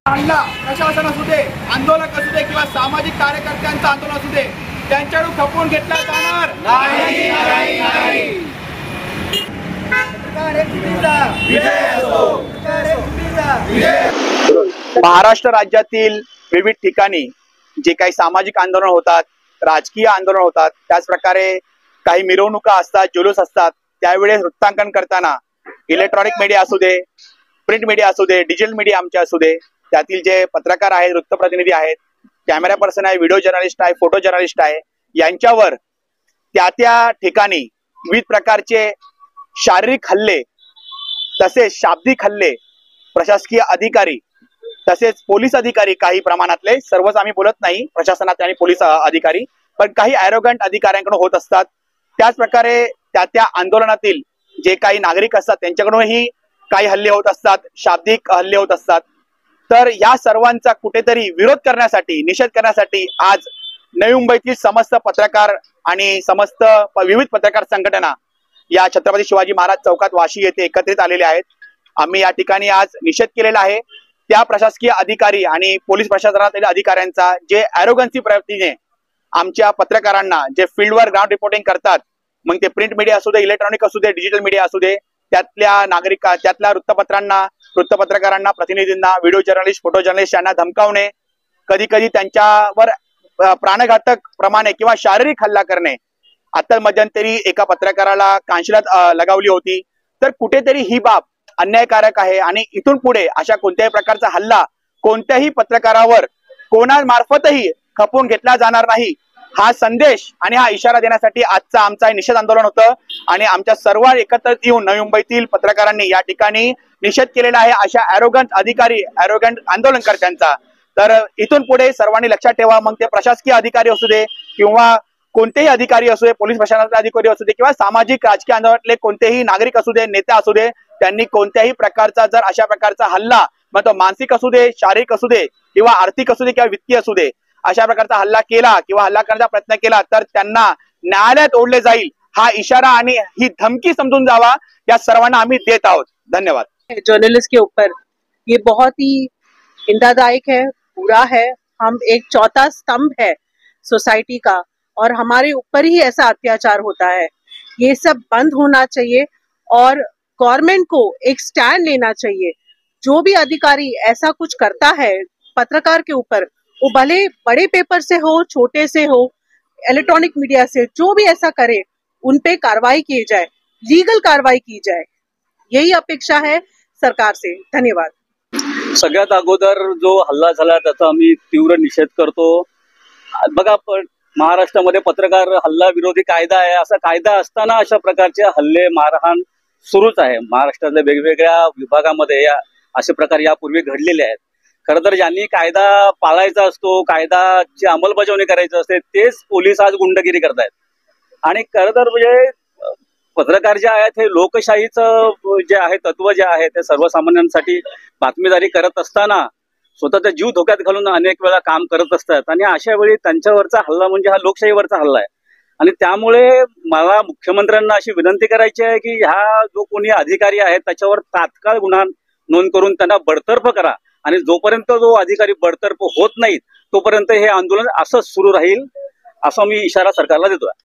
हल्ला प्रशासन असू दे, आंदोलक असू दे किंवा सामाजिक कार्यकर्त्यांचं आंदोलन असू दे, त्यांच्याकडून खपवून घेतला जाणार नाही। महाराष्ट्र राज्यातील विविध ठिकाणी जे काही सामाजिक आंदोलन होतात, राजकीय आंदोलन होतात, त्याच प्रकारे काही मिरवणुका असतात, जुलूस असतात, त्यावेळेस वृत्तांकन करताना इलेक्ट्रॉनिक मीडिया असू दे, प्रिंट मीडिया असू दे, डिजिटल मीडिया आमचे असू दे, त्यातील जे पत्रकार आहेत, वृत्तप्रतिनिधी आहेत, कॅमेरा पर्सन आहे, व्हिडिओ जर्नलिस्ट आहे, फोटो जर्नलिस्ट आहे, यांच्यावर त्या ठिकाणी विविध प्रकारचे शारीरिक हल्ले तसेच शाब्दिक हल्ले प्रशासकीय अधिकारी तसेच पोलीस अधिकारी, काही प्रमाणातले, सर्वच आम्ही बोलत नाही प्रशासनात आणि पोलीस अधिकारी, पण काही ॲरोगंट अधिकाऱ्यांकडून होत असतात। त्याच प्रकारे त्या आंदोलनातील जे काही नागरिक असतात त्यांच्याकडूनही काही हल्ले होत असतात, शाब्दिक हल्ले होत असतात। तर या सर्वांचा कुठेतरी विरोध करण्यासाठी, निषेध करण्यासाठी आज नवी मुंबईतील समस्त पत्रकार आणि समस्त विविध पत्रकार संघटना या छत्रपती शिवाजी महाराज चौकात वाशी येथे एकत्रित आलेले आहेत। आम्ही या ठिकाणी आज निषेध केलेला आहे त्या प्रशासकीय अधिकारी आणि पोलीस प्रशासनातील अधिकाऱ्यांचा, जे ॲरोगन्सी प्रवृत्तीने आमच्या पत्रकारांना, जे फील्डवर ग्राउंड रिपोर्टिंग करतात, मग ते प्रिंट मीडिया असू दे, इलेक्ट्रॉनिक असू दे, डिजिटल मीडिया असू दे, त्यातल्या वृत्तपत्रकारांना, प्रतिनिधींना, व्हिडिओ जर्नलिस्ट, फोटो जर्नलिस्ट यांना धमकावणे, कधी कधी त्यांच्यावर प्राणघातक प्रमाणे किंवा शारीरिक हल्ला करणे। आता मध्यंतरी एका पत्रकाराला कांशिलात लगावली होती। तर कुठेतरी ही बाब अन्यायकारक आहे आणि इथून पुढे अशा कोणत्याही प्रकारचा हल्ला कोणत्याही पत्रकारावर कोणामार्फतही खपवून घेतला जाणार नाही, हा संदेश आणि हा इशारा देण्यासाठी आजचा आमचा निषेध आंदोलन होतं। आणि आमच्या सर्व एकत्र येऊन नवी मुंबईतील पत्रकारांनी या ठिकाणी निषेध केलेला आहे अशा ॲरोगंट अधिकारी, ॲरोगंट आंदोलनकर्त्यांचा। तर इथून पुढे सर्वांनी लक्षात ठेवा, मग ते प्रशासकीय अधिकारी असू दे किंवा कोणतेही अधिकारी असू दे, पोलीस प्रशासनाचे अधिकारी असू दे किंवा सामाजिक राजकीय आंदोलनातले कोणतेही नागरिक असू दे, नेते असू दे, त्यांनी कोणत्याही प्रकारचा जर अशा प्रकारचा हल्ला, मग तो मानसिक असू दे, शारीरिक असू दे किंवा आर्थिक असू दे किंवा वित्तीय असू दे, अशा प्रकारचा हल्ला केला किंवा हल्ला करण्याचा प्रयत्न केला तर त्यांना न्यायालयात ओढले जाईल, हा इशारा आणि ही धमकी समजून जावा, या सर्वांना आम्ही देत आहोत। धन्यवाद। जर्नलिस्ट के ऊपर ये बहुत ही निंदादायक है, बुरा है। हम एक चौथा स्तंभ है सोसाइटी का और हमारे ऊपर ही ऐसा अत्याचार होता है। ये सब बंद होना चाहिए और गवर्नमेंट को एक स्टैंड लेना चाहिए। जो भी अधिकारी ऐसा कुछ करता है पत्रकार के ऊपर, वो भले बड़े पेपर से हो, छोटे से हो, इलेक्ट्रॉनिक मीडिया से, जो भी ऐसा करे उन पे कार्रवाई की जाए, लीगल कार्रवाई की जाए, यही अपेक्षा है सरकार से। धन्यवाद। सगळ्यात अगोदर जो हल्ला झाला त्याचा आम्ही तीव्र निषेध करतो। बघा, महाराष्ट्रामध्ये पत्रकार हल्ला विरोधी कायदा आहे, असा कायदा असताना अशा प्रकारचे हल्ले, मारहाण सुरूच आहे। महाराष्ट्रातल्या वेगवेगळ्या विभागामध्ये असे प्रकार यापूर्वी घडलेले आहेत। खरं तर ज्यांनी कायदा पाळायचा असतो, कायदाची अंमलबजावणी करायची असते, तेच पोलीस आज गुंडगिरी करतायत। आणि खरं तर म्हणजे पत्रकार जे आहेत हे लोकशाहीचं जे आहे तत्व जे आहे ते सर्वसामान्यांसाठी बातमीदारी करत असताना स्वतःचा जीव धोक्यात घालून अनेक वेळा काम करत असतात आणि अशा वेळी त्यांच्यावरचा हल्ला म्हणजे हा लोकशाहीवरचा हल्ला आहे। आणि त्यामुळे मला मुख्यमंत्र्यांना अशी विनंती करायची आहे की ह्या जो कोणी अधिकारी आहेत त्याच्यावर तात्काळ गुन्हा नोंद करून त्यांना बडतर्फ करा आणि जोपर्यंत जो अधिकारी बडतर्फ होत नाहीत तोपर्यंत हे आंदोलन असंच सुरू राहील, असा मी इशारा सरकारला देतोय।